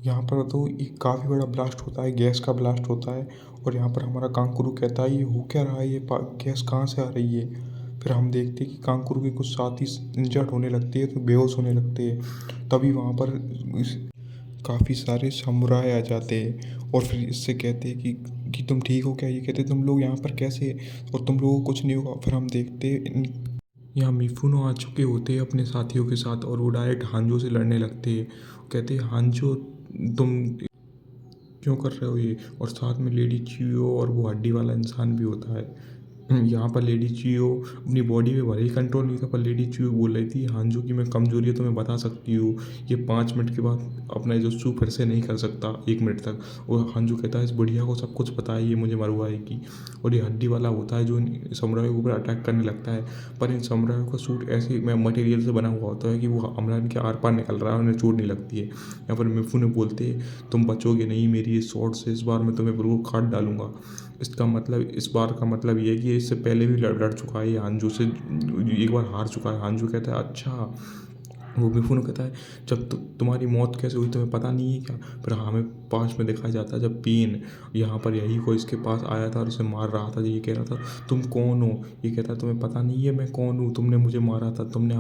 यहाँ पर तो एक काफ़ी बड़ा ब्लास्ट होता है, गैस का ब्लास्ट होता है। और यहाँ पर हमारा कांकुरू कहता है ये हो क्या रहा है, ये गैस कहाँ से आ रही है। फिर हम देखते हैं कि कांकुरू के कुछ साथी इंजर्ड होने लगते हैं, तो बेहोश होने लगते हैं। तभी वहाँ पर काफ़ी सारे समुराई आ जाते हैं और फिर इससे कहते हैं कि तुम ठीक हो क्या। ये कहते तुम लोग यहाँ पर कैसे, और तुम लोगों को कुछ नहीं होगा। फिर हम देखते हैं यहाँ मिफुनो आ चुके होते हैं अपने साथियों के साथ, और वो डायरेक्ट हांजो से लड़ने लगते हैं। कहते हैं हांजो तुम क्यों कर रहे हो ये। और साथ में लेडी चियो और वो हड्डी वाला इंसान भी होता है। यहाँ पर लेडी चियो अपनी बॉडी पे भले ही कंट्रोल नहीं था, पर लेडी चियो बोल रही थी हांजो की मैं कमजोरी है तो मैं बता सकती हूँ, ये 5 मिनट के बाद अपना जुत्सु फिर से नहीं कर सकता 1 मिनट तक। और हांजो कहता है इस बुढ़िया को सब कुछ पता है, ये मुझे मरवाएगी। और ये हड्डी वाला होता है जो इन समुराइयों के ऊपर अटैक करने लगता है। पर इन समुराइयों का सूट ऐसे मटेरियल से बना हुआ होता है कि वो अमलान के आर पार निकल रहा है, उन्हें चोट नहीं लगती है। यहाँ पर मिफुनो बोलते तुम बचोगे नहीं मेरी इस शॉट से, इस बार मैं तुम्हें बिल्कुल काट डालूंगा। इसका मतलब इस बार का मतलब ये है कि इससे पहले भी लड़ चुका है ये हांजू से, एक बार हार चुका है। हांजू कहता है अच्छा। वो मिफुनो कहता है जब तुम्हारी मौत कैसे हुई तुम्हें पता नहीं है क्या। फिर हमें पास में दिखाया जाता है जब पेन यहाँ पर यही को इसके पास आया था और उसे मार रहा था। ये कह रहा था तुम कौन हो। ये कहता है तुम्हें पता नहीं है मैं कौन हूँ, तुमने मुझे मारा था, तुमने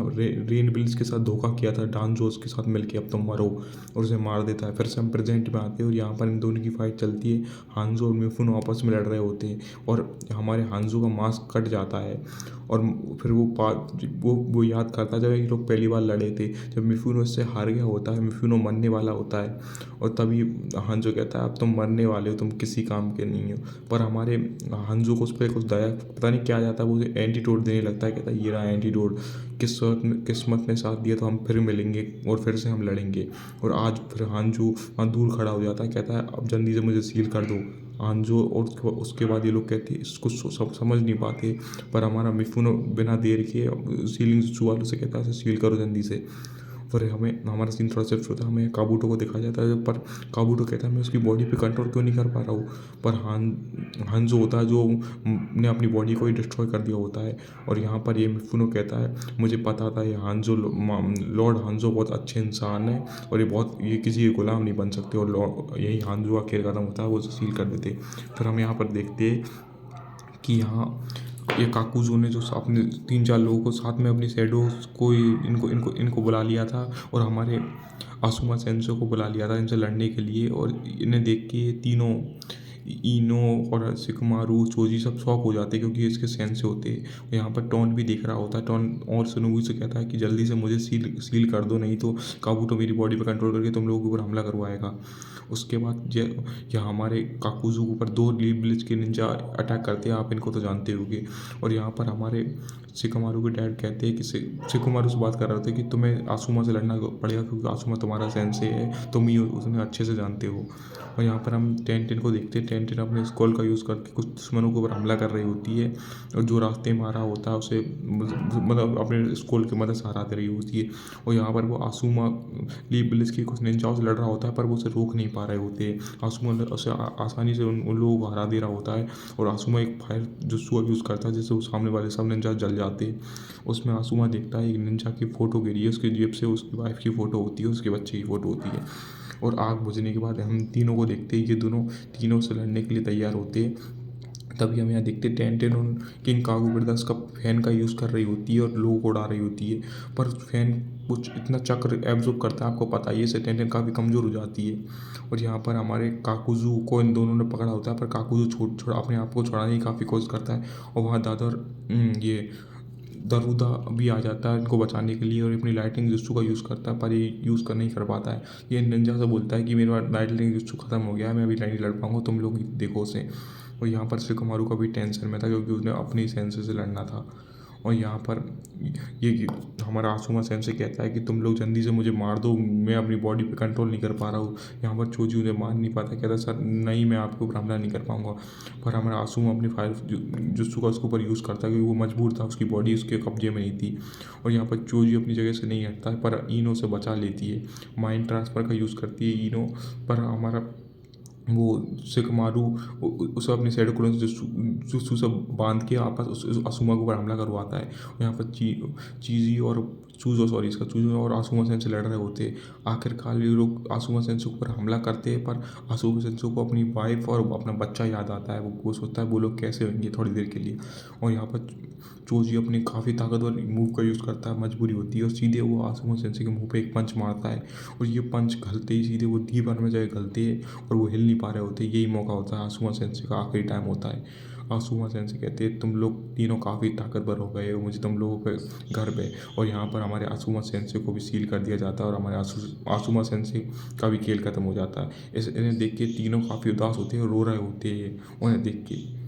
रेन बिल्स के साथ धोखा किया था डांजोस के साथ मिलके, अब तुम मरो। और उसे मार देता है। फिर से हम प्रेजेंट में आते हैं और यहाँ पर इन दोनों की फाइट चलती है। हांजो और मिफुनो आपस में लड़ रहे होते हैं और हमारे हांजो का मास्क कट जाता है। और फिर वो याद करता है जब ये लोग पहली बार लड़े थे, जब मिफुनो इससे हार गया होता है, मिफुनो मरने वाला होता है। और तभी हांजो कहता है अब तुम मरने वाले हो, तुम किसी काम के नहीं हो। पर हमारे हांजो को उस पर कुछ दया पता नहीं क्या आ जाता है, वो उसे एंटीडोट देने लगता है। कहता है ये रहा एंटीडोट, किस्मत ने साथ दिया तो हम फिर मिलेंगे और फिर से हम लड़ेंगे। और आज फिर हांजो वहाँ दूर खड़ा हो जाता है, कहता है अब जल्दी से मुझे सील कर दो हांजो। और उसके बाद ये लोग कहते हैं इसको समझ नहीं पाते। पर हमारा मिफुनो बिना देर के सीलिंग जुत्सु वालों से कहता है इसे सील करो जल्दी से। फिर हमें हमारा सीन थोड़ा शिफ्ट होता है, हमें काबूटो को दिखाया जाता है। पर काबूटो कहता है मैं उसकी बॉडी पे कंट्रोल क्यों नहीं कर पा रहा हूँ। पर हांजो होता है जो ने अपनी बॉडी को ही डिस्ट्रॉय कर दिया होता है। और यहाँ पर ये मिफुनो कहता है मुझे पता था ये हांजो लॉर्ड हांजो बहुत अच्छे इंसान है और ये किसी के गुलाम नहीं बन सकते। और यही हांजो का खेल खत्म होता है, वो उसे सील कर देते। फिर हम यहाँ पर देखते कि यहाँ ये काकुजो ने जो अपने 3-4 लोगों को साथ में अपनी शैडोज को इनको इनको इनको बुला लिया था और हमारे आसुमा सेंसो को बुला लिया था इनसे लड़ने के लिए। और इन्हें देख के ये तीनों इनो और शिकमारू चोजी सब शॉक हो जाते हैं क्योंकि इसके सेंस होते हैं। और यहाँ पर टॉन भी देख रहा होता है। टॉन और सुनोबू से कहता है कि जल्दी से मुझे सील कर दो, नहीं तो काबूटो मेरी बॉडी पे कंट्रोल करके तुम लोगों के ऊपर हमला करवाएगा। उसके बाद यहाँ हमारे काकुजू के ऊपर 2 लीफ ब्लिच के निंजा अटैक करते हैं, आप इनको तो जानते होंगे। और यहाँ पर हमारे शिकमारू के डैड कहते हैं कि शिकमारू से बात कर रहे थे कि तुम्हें आसुमा से लड़ना पड़ेगा क्योंकि आसुमा तुम्हारा सेंसे है, तुम ही उसमें अच्छे से जानते हो। और यहाँ पर हम टेंटेन को देखते हैं। टेंटेन अपने स्कॉल का यूज़ करके कुछ दुश्मनों के ऊपर हमला कर रही होती है और जो रास्ते में आ रहा होता है उसे मतलब अपने स्कॉल की मदद से हरा दे रही होती है। और यहाँ पर वो आसुमा लीफ ब्लिच की कुछ निंजाओं से लड़ रहा होता है पर वो उसे रोक नहीं पा रहे होते हैं। आसुमा उसे आसानी से उन लोगों को हरा दे रहा होता है। और आसुमा एक फायर जुत्सु यूज़ करता है जिससे वो सामने वाले सब निंजा जल जाते हैं। उसमें आसुमा देखता है एक निंजा की फ़ोटो गिरी है, उसकी जेब से उसकी वाइफ की फ़ोटो होती है, उसके बच्चे की फ़ोटो होती है। और आग बुझने के बाद हम तीनों को देखते हैं, ये दोनों तीनों से लड़ने के लिए तैयार होते हैं। तभी हम यहाँ देखते टेंटेन और किंग कागू ब्रदर्स का फैन का यूज़ कर रही होती है और लोगों को उड़ा रही होती है। पर फैन कुछ इतना चक्र एब्जॉर्ब करता है, आपको पता ही है, इससे टेंटेन काफ़ी कमज़ोर हो जाती है। और यहाँ पर हमारे काकुजू को इन दोनों ने पकड़ा होता है पर काकुजू छोड़ अपने आप को छुड़ाने की काफ़ी कोशिश करता है। और वहाँ दादर ये दरुदा भी आ जाता है इनको बचाने के लिए और अपनी लाइटिंग जुत्सु का यूज़ करता है पर ये यूज़ कर नहीं कर पाता है। ये निंजा से बोलता है कि मेरे पास लाइटिंग जुत्सु खत्म हो गया है, मैं अभी नहीं लड़ पाऊंगा, तुम लोग ही देखो उसे। और यहाँ पर शिकोमारू का भी टेंशन में था क्योंकि उसने अपनी सेंसे से लड़ना था। और यहाँ पर ये हमारा आसुमा सेंसे कहता है कि तुम लोग जल्दी से मुझे मार दो, मैं अपनी बॉडी पे कंट्रोल नहीं कर पा रहा हूँ। यहाँ पर चोजी उन्हें मार नहीं पाता, कहता सर नहीं मैं आपके ऊपर हमला नहीं कर पाऊंगा। पर हमारा आसुमा अपनी फायर जुत्सु का उसके ऊपर यूज़ करता है क्योंकि वो मजबूर था, उसकी बॉडी उसके कब्जे में नहीं थी। और यहाँ पर चोजी अपनी जगह से नहीं हटता है पर इनो से बचा लेती है, माइंड ट्रांसफ़र का यूज़ करती है इनो। पर हमारा वो शिकमारू उसे अपने सैड को जुत्सु से बांध के आपस उस असूमा के ऊपर हमला करवाता है। यहाँ पर चीज़ी और चूज़ो सॉरी इसका चूज़ो और आसूमा सेंसे लड़ रहे होते हैं। आखिरकार ये लोग आसूमा सेंसे के ऊपर हमला करते हैं, पर आसूमा सेंसे को अपनी वाइफ और अपना बच्चा याद आता है। वो सोचता है वो लोग कैसे होंगे थोड़ी देर के लिए। और यहाँ पर चोजी अपनी काफ़ी ताकतवर मूव का यूज़ करता है, मजबूरी होती है, और सीधे वो आसूमा सेंसे के मुंह पे एक पंच मारता है। और ये पंच घलते ही सीधे वो दीवार में जाके घलते हैं और वो हिल नहीं पा रहे होते। यही मौका होता है, आसूमा सेंसे का आखिरी टाइम होता है। आसूमा सेंसे कहते हैं तुम लोग तीनों काफ़ी ताकतवर हो गए हो, मुझे तुम लोगों के घर पे। और यहाँ पर हमारे आसूमा सेंसे को भी सील कर दिया जाता है और हमारे आसूमा सेंसे का भी खेल खत्म हो जाता है। इन्हें देख के तीनों काफ़ी उदास होते हैं और रो रहे होते हैं उन्हें देख के।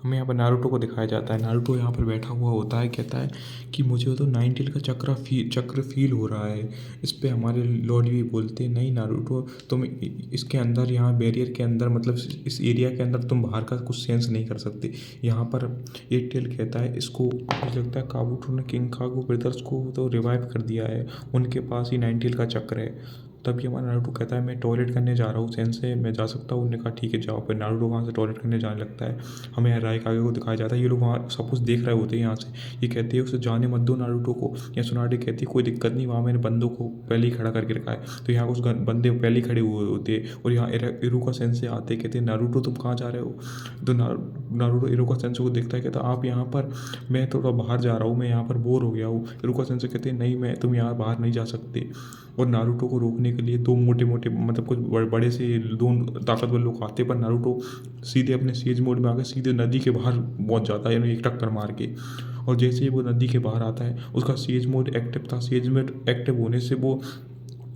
हमें यहाँ पर नारुतो को दिखाया जाता है। नारुतो यहाँ पर बैठा हुआ होता है, कहता है कि मुझे तो 9 टेल का चक्र फील हो रहा है। इस पे हमारे लॉर्ड भी बोलते हैं नहीं नारुतो, तुम इसके अंदर यहाँ बैरियर के अंदर मतलब इस एरिया के अंदर तुम बाहर का कुछ सेंस नहीं कर सकते। यहाँ पर 8 टेल कहता है इसको मुझे लगता है काबूटो ने किंग कागो ब्रदर्स को तो रिवाइव कर दिया है, उनके पास ही 9 टेल का चक्र है। तभी हमारा नारुतो कहता है मैं टॉयलेट करने जा रहा हूँ सेंसे, मैं जा सकता हूँ। उन्होंने कहा ठीक है जाओ। फिर नारुतो वहाँ से टॉयलेट करने जाने लगता है। हमें राइकागे को दिखाया जाता है, ये लोग वहाँ सब कुछ देख रहे होते हैं यहाँ से। ये कहते हैं उसे जाने मत दो नारुतो को। या सुनाडे कहती है कोई दिक्कत नहीं, वहाँ मैंने बंदों को पहले ही खड़ा करके रखा है। तो यहाँ उस बंदे पहले ही खड़े हुए होते हैं और यहाँ इरुका सेंसे आते, कहते हैं नारुतो तुम कहाँ जा रहे हो। तो नारुतो इरुका सेंसे को देखता है, कहता आप यहाँ पर, मैं थोड़ा बाहर जा रहा हूँ, मैं यहाँ पर बोर हो गया हूँ। इरुका सेंसे कहते हैं नहीं मैं तुम यहाँ बाहर नहीं जा सकते। और नारुतो को रोकने के लिए दो मोटे मोटे मतलब कुछ बड़े से दो ताकतवर लोग आते, पर नारुतो सीधे अपने सेज मोड में आकर सीधे नदी के बाहर पहुंच जाता है, यानी एक टक्कर मार के। और जैसे ही वो नदी के बाहर आता है उसका सेज मोड एक्टिव था। सेज मोड एक्टिव होने से वो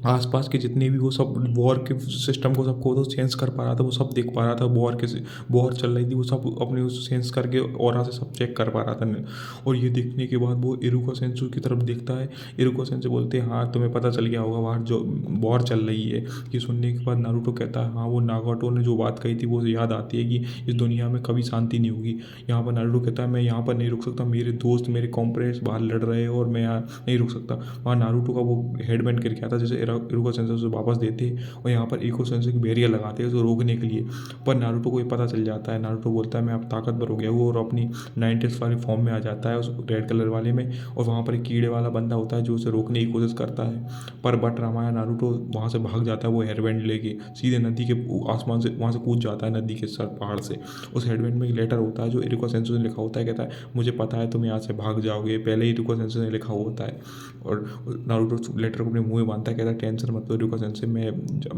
आसपास के जितने भी वो सब वॉर के सिस्टम को सबको तो सेंस कर पा रहा था, वो सब देख पा रहा था। वॉर चल रही थी, वो सब अपने उस सेंस करके ऑरा से सब चेक कर पा रहा था। और ये देखने के बाद वो इरुका सेंसु की तरफ देखता है। इरुका सेंसु बोलते हैं हाँ तुम्हें पता चल गया होगा बाहर जो वॉर चल रही है। ये सुनने के बाद नारुतो कहता है हाँ वो नागाटो ने जो बात कही थी वो याद आती है कि इस दुनिया में कभी शांति नहीं होगी। यहाँ पर नारुतो कहता है मैं यहाँ पर नहीं रुक सकता, मेरे दोस्त मेरे कॉम्प्रेड्स बाहर लड़ रहे हैं और मैं यहाँ नहीं रुक सकता। वहाँ नारुतो का वो हेडबैंड गिर गया था, जैसे इरुका सेंसे उसे वापस देते और यहाँ पर इको सेंसे की बैरियर लगाते हैं उसे रोकने के लिए। पर नारुतो को ये पता चल जाता है। नारुतो बोलता है मैं अब ताकतवर हो गया हूँ और अपनी 90s वाली फॉर्म में आ जाता है उस रेड कलर वाले में। और वहाँ पर एक कीड़े वाला बंदा होता है जो उसे रोकने की कोशिश करता है, पर बट रामाया नारुतो वहाँ से भाग जाता है वो हेडबैंड लेके सीधे नदी के आसमान से वहाँ से कूद जाता है नदी के सर पहाड़ से। उस हेडबैंड में एक लेटर होता है जो इरुका सेंसे ने लिखा होता है, कहता है मुझे पता है तुम यहाँ से भाग जाओगे, पहले ही इरुका सेंसे ने लिखा हुआ होता है। और नारुतो लेटर को अपने मुंह में बांधता है, कहता है टेंशन मत लो इरुका सेंसे, मैं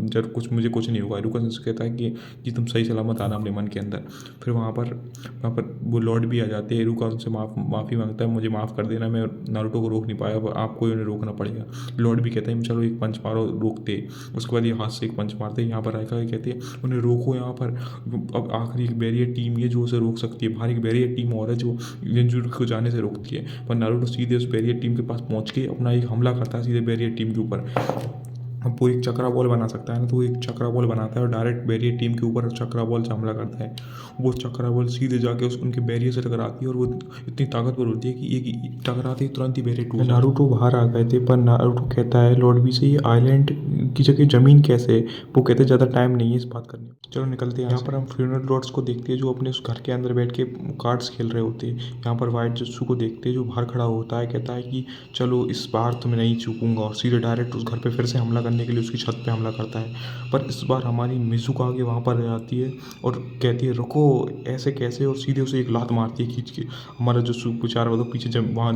जब कुछ मुझे कुछ नहीं होगा। इरुका सेंसे कहता है कि तुम सही सलामत आना अपने मन के अंदर। फिर वहाँ पर वो लॉर्ड भी आ जाते हैं। इरुका उनसे माफ़ी मांगता है, मुझे माफ़ कर देना, मैं नारुतो को रोक नहीं पाया, आपको उन्हें रोकना पड़ेगा। लॉर्ड भी कहता है चलो एक पंच मारो, रोकते। उसके बाद ये हाथ से एक पंच मारते हैं। यहाँ पर राइका कहते हैं उन्हें रोको यहाँ पर। अब आखिरी एक बैरियर टीम ये जो उसे रोक सकती है, बाहर एक बैरियर टीम और है जो जिंजुरो को जाने से रोकती है। पर नारुतो सीधे उस बैरियर टीम के पास पहुँच के अपना एक हमला करता है सीधे बैरियर टीम के ऊपर। अब वो एक चक्रा बॉल बना सकता है ना, तो वो एक चक्रा बॉल बनाता है और डायरेक्ट बैरियर टीम के ऊपर चक्रा बॉल से हमला करता है। वो चक्रा बॉल सीधे जाके उनके बैरियर से टकराती है और वो इतनी ताकतवर होती है कि एक टकराते ही तुरंत ही बैरियर टूट। नारुतो बाहर आ गए थे, पर नारुतो कहता है लॉर्ड बी से ये आइलैंड की जगह ज़मीन कैसे है। वो कहते हैं ज़्यादा टाइम नहीं है इस बात करने। चलो निकलते हैं यहाँ पर। हम फ्यूनरल लॉर्ड्स को देखते हैं जो अपने उस घर के अंदर बैठ के कार्ड्स खेल रहे होते हैं। यहाँ पर वाइट जस्सू को देखते हैं जो बाहर खड़ा होता है, कहता है कि चलो इस बार तो मैं नहीं चूकूंगा, और सीधे डायरेक्ट उस घर पे फिर से हमला करने के लिए उसकी छत पे हमला करता है। पर इस बार हमारी मिज़ुका आगे वहाँ पर आ जाती है और कहती है रुको ऐसे कैसे, और सीधे उसे एक लात मारती है खींच के। हमारा जस्सू बेचारा वो तो पीछे वहाँ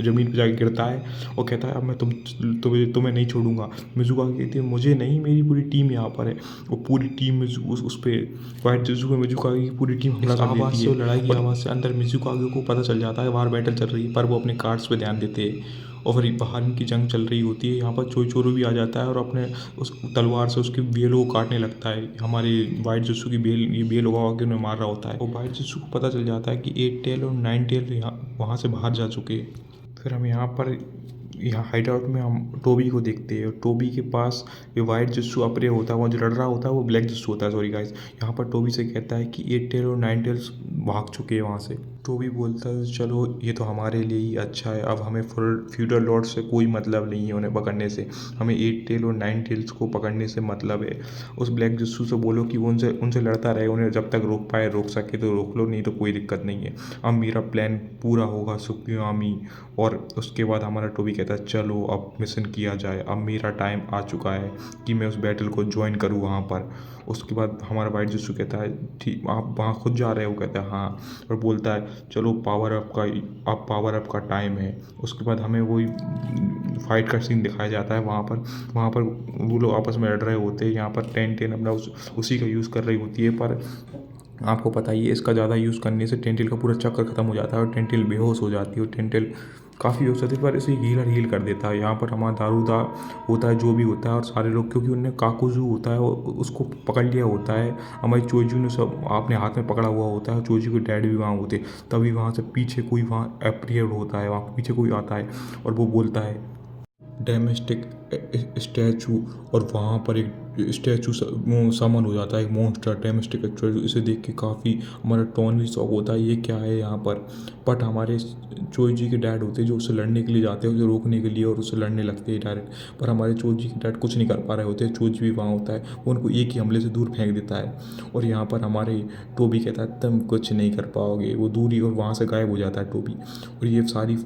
ज़मीन पर जाके गिरता है और कहता है अब मैं तुम्हें नहीं छोड़ूंगा। मिज़ुका कहती है मुझे नहीं, मेरी पूरी टीम यहाँ पर है। वो पूरी टीम उस पर वाइट जस्सू में मिज़ुका की पूरी टीम हमला कर देती है। लड़ाई की आवाज़ से अंदर मिज़ुका को पता चल जाता है बाहर बैटल चल रही है, पर वो अपने कार्ड्स पे ध्यान देते हैं और फिर बाहर इनकी जंग चल रही होती है। यहाँ पर चोरू भी आ जाता है और अपने उस तलवार से उसके बेलों को काटने लगता है। हमारे वाइट जस्सू की ये बेल उगा के उन्हें मार रहा होता है। और वाइट जस्सू को पता चल जाता है कि 8 टेल और 9 टेल यहाँ वहाँ से बाहर जा चुके हैं। फिर हम यहाँ हाइड आउट में हम टोबी को देखते हैं और टोबी के पास ये वाइट जस्सू अपरे होता है, वो जो लड़ रहा होता है वो ब्लैक जस्सू होता है, सॉरी गाइस। यहाँ पर टोबी से कहता है कि 8 टेल और 9 टेल्स भाग चुके हैं वहाँ से। टोबी बोलता है चलो ये तो हमारे लिए ही अच्छा है, अब हमें फ्यूडल लॉर्ड से कोई मतलब नहीं है उन्हें पकड़ने से, हमें 8 टेल और 9 टेल्स को पकड़ने से मतलब है। उस ब्लैक जस्सू से बोलो कि वो उनसे लड़ता रहे, उन्हें जब तक रोक सके तो रोक लो, नहीं तो कोई दिक्कत नहीं है। अब मेरा प्लान पूरा होगा सुकियामी। और उसके बाद हमारा टोबी कहता कहता है चलो अब मिशन किया जाए, अब मेरा टाइम आ चुका है कि मैं उस बैटल को ज्वाइन करूँ वहाँ पर। उसके बाद हमारा वाइट जिसु कहता है ठीक आप वहाँ खुद जा रहे हो, कहता है हाँ, और बोलता है चलो पावर अप का, अब पावर अप का टाइम है। उसके बाद हमें वही फाइट का सीन दिखाया जाता है वहाँ पर वो लोग आपस में लड़ रहे होते हैं। यहाँ पर 10-10 अपना उसी का यूज़ कर रही होती है, पर आपको पता ही है इसका ज़्यादा यूज़ करने से टेंटेल का पूरा चक्कर ख़त्म हो जाता है और टेंटेल बेहोश हो जाती है और टेंटेल काफ़ी हो जाती है, पर इसे हील कर देता है। यहाँ पर हमारा दारूदा होता है जो भी होता है, और सारे लोग क्योंकि उनने काकुजू होता है उसको पकड़ लिया होता है। हमारी चोजू ने सब अपने हाथ में पकड़ा हुआ होता है, चोजू के डैड भी वहाँ होते, तभी वहाँ से पीछे कोई वहाँ अप्रियर होता है, वहाँ पीछे कोई आता है और वो बोलता है डोमेस्टिक स्टैचू, और वहाँ पर एक स्टैचू समन हो जाता है, एक मॉन्स्टर डोमेस्टिक स्टैचू। इसे देख के काफ़ी हमारा टॉन भी शॉक होता है ये क्या है यहाँ पर। बट हमारे चोई जी के डैड होते हैं जो उससे लड़ने के लिए जाते हैं, उसे रोकने के लिए, और उससे लड़ने लगते हैं डायरेक्ट। पर हमारे चोई जी के डैड कुछ नहीं कर पा रहे होते, चोई जी भी वहाँ होता है, वो उनको एक ही हमले से दूर फेंक देता है। और यहाँ पर हमारे टोबी कहता है तुम कुछ नहीं कर पाओगे, वो दूरी और वहाँ से गायब हो जाता है टोबी। और ये सारी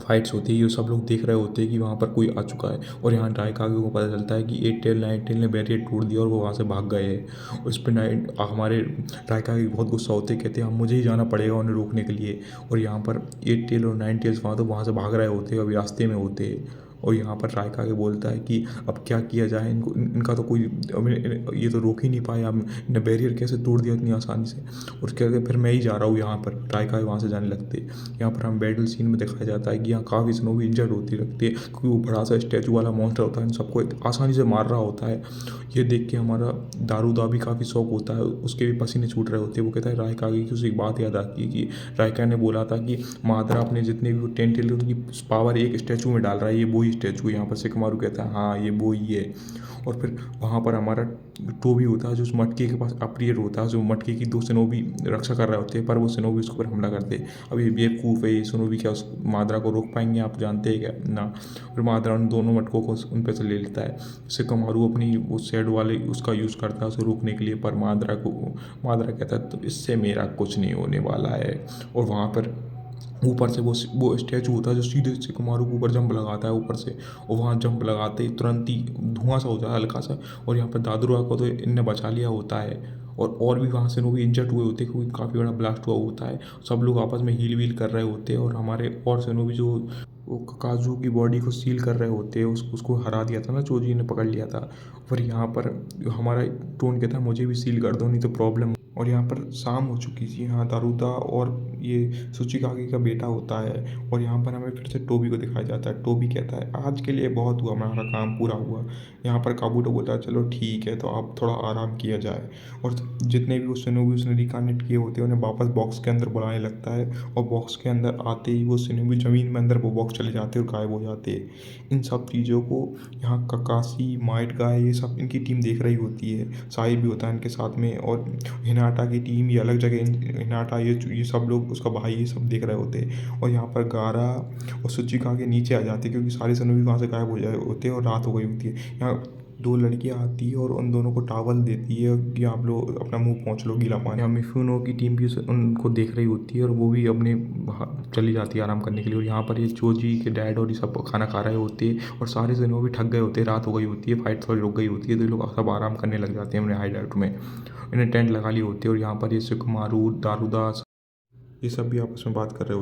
फाइट्स होती है, ये सब लोग देख रहे होते हैं कि वहाँ पर कोई आ चुका है। और यहाँ डाइकागे को पता चलता है कि 8 टेल ने बैरियर तोड़ दिया और वो वहाँ से भाग गए हैं। उस पर हमारे डाइकागे बहुत गुस्सा होते हैं, कहते हैं अब मुझे ही जाना पड़ेगा उन्हें रोकने के लिए। और यहाँ पर 8 टेल और 9 टेल्स वहाँ से भाग रहे होते हैं, अभी रास्ते में होते हैं। और यहाँ पर राइकागे बोलता है कि अब क्या किया जाए, इनका तो कोई ये तो रोक ही नहीं पाए, अब इन्होंने बैरियर कैसे तोड़ दिया इतनी आसानी से। और क्या फिर मैं ही जा रहा हूँ यहाँ पर, राइकागे वहाँ से जाने लगते। यहाँ पर हम बैटल सीन में दिखाया जाता है कि यहाँ काफ़ी स्नोवी इंजर्ड होती लगती है, क्योंकि वो बड़ा सा स्टैचू वाला मॉन्स्टर होता है, इन सबको आसानी से मार रहा होता है। ये देख के हमारा दारूदा भी काफ़ी शौक होता है, उसके भी पसीने छूट रहे होते हैं। वो कहता है राइकागे की उसे एक बात याद आती है कि राइका ने बोला था कि मादरा अपने जितने भी वो टेंटेल उनकी पावर एक स्टैचू में डाल रहा है, ये वो ही स्टैचू है। यहाँ पर शिकमारू कहता है हाँ ये वो ही है। और फिर वहाँ पर हमारा टोबी होता है जो उस मटके के पास अप्रियर होता है, जो मटके की 2 सिनोबी रक्षा कर रहे होते हैं, पर वो सिनोबी उसके ऊपर हमला करते हैं। अब ये बेवकूफ़ है, ये सिनोबी क्या उस मादरा को रोक पाएंगे, आप जानते हैं क्या ना। और मादरा उन दोनों मटकों को उन पे से ले लेता है। शिकमारू अपनी वो शेड वाले उसका यूज़ करता है उसे रोकने के लिए, पर मादरा कहता है तो इससे मेरा कुछ नहीं होने वाला है। और वहाँ पर ऊपर से वो स्टैचू होता है जो सीधे शिकमारू के ऊपर जंप लगाता है ऊपर से, और वहाँ जंप लगाते ही तुरंत ही धुआं सा हो जाता है हल्का सा। और यहाँ पर दादुरा को तो इनने बचा लिया होता है, और भी वहाँ से वो भी इंजर्ड हुए होते हैं, क्योंकि काफ़ी बड़ा ब्लास्ट हुआ होता है। सब लोग आपस में हील वील कर रहे होते हैं, और हमारे और भी जो वो काजू की बॉडी को सील कर रहे होते हैं, उसको हरा दिया था ना, चोजी ने पकड़ लिया था। और यहाँ पर हमारा टोन कहता है मुझे भी सील कर दो नहीं तो प्रॉब्लम। और यहाँ पर शाम हो चुकी थी, यहाँ दारूदा और ये सुचिकागे का बेटा होता है। और यहाँ पर हमें फिर से टोबी को दिखाया जाता है। टोबी कहता है आज के लिए बहुत हुआ, हमारा काम पूरा हुआ। यहाँ पर काबूटो बोलता है चलो ठीक है तो अब थोड़ा आराम किया जाए। और जितने भी उसने रिकानेक्ट किए होते हैं उन्हें वापस बॉक्स के अंदर बुलाने लगता है, और बॉक्स के अंदर आते ही वो सिनोबी ज़मीन में अंदर वो बॉक्स चले जाते हैं और गायब हो जाते हैं। इन सब चीज़ों को यहाँ ककाशी माइट गाय ये सब इनकी टीम देख रही होती है, साई भी होता है इनके साथ में, और हिनाटा की टीम ये अलग जगह, हिनाटा ये सब लोग उसका भाई ये सब देख रहे होते हैं। और यहाँ पर गारा और सुचिका के नीचे आ जाते हैं, क्योंकि सारे सनोवी वहाँ से गायब हो जाए होते हैं और रात हो गई होती है। यहाँ 2 लड़कियाँ आती है और उन दोनों को टावल देती है कि आप लोग अपना मुंह पोंछ लो गीला पानी। यहाँ मिफुनो की टीम भी उनको देख रही होती है, और वो भी अपने चली जाती है आराम करने के लिए। और यहाँ पर ये चोजी के डैड और ये सब खाना खा रहे होते हैं, और सारे जने भी थक गए होते हैं, रात हो गई होती है, फाइट थोड़ी रुक गई होती है, तो ये लोग सब आराम करने लग जाते हैं अपने हाइडेआउट में। इन्हें टेंट लगा ली होती है, और यहाँ पर ये शिकमारू दारूदास ये सब भी आपस में बात कर रहे होते हैं।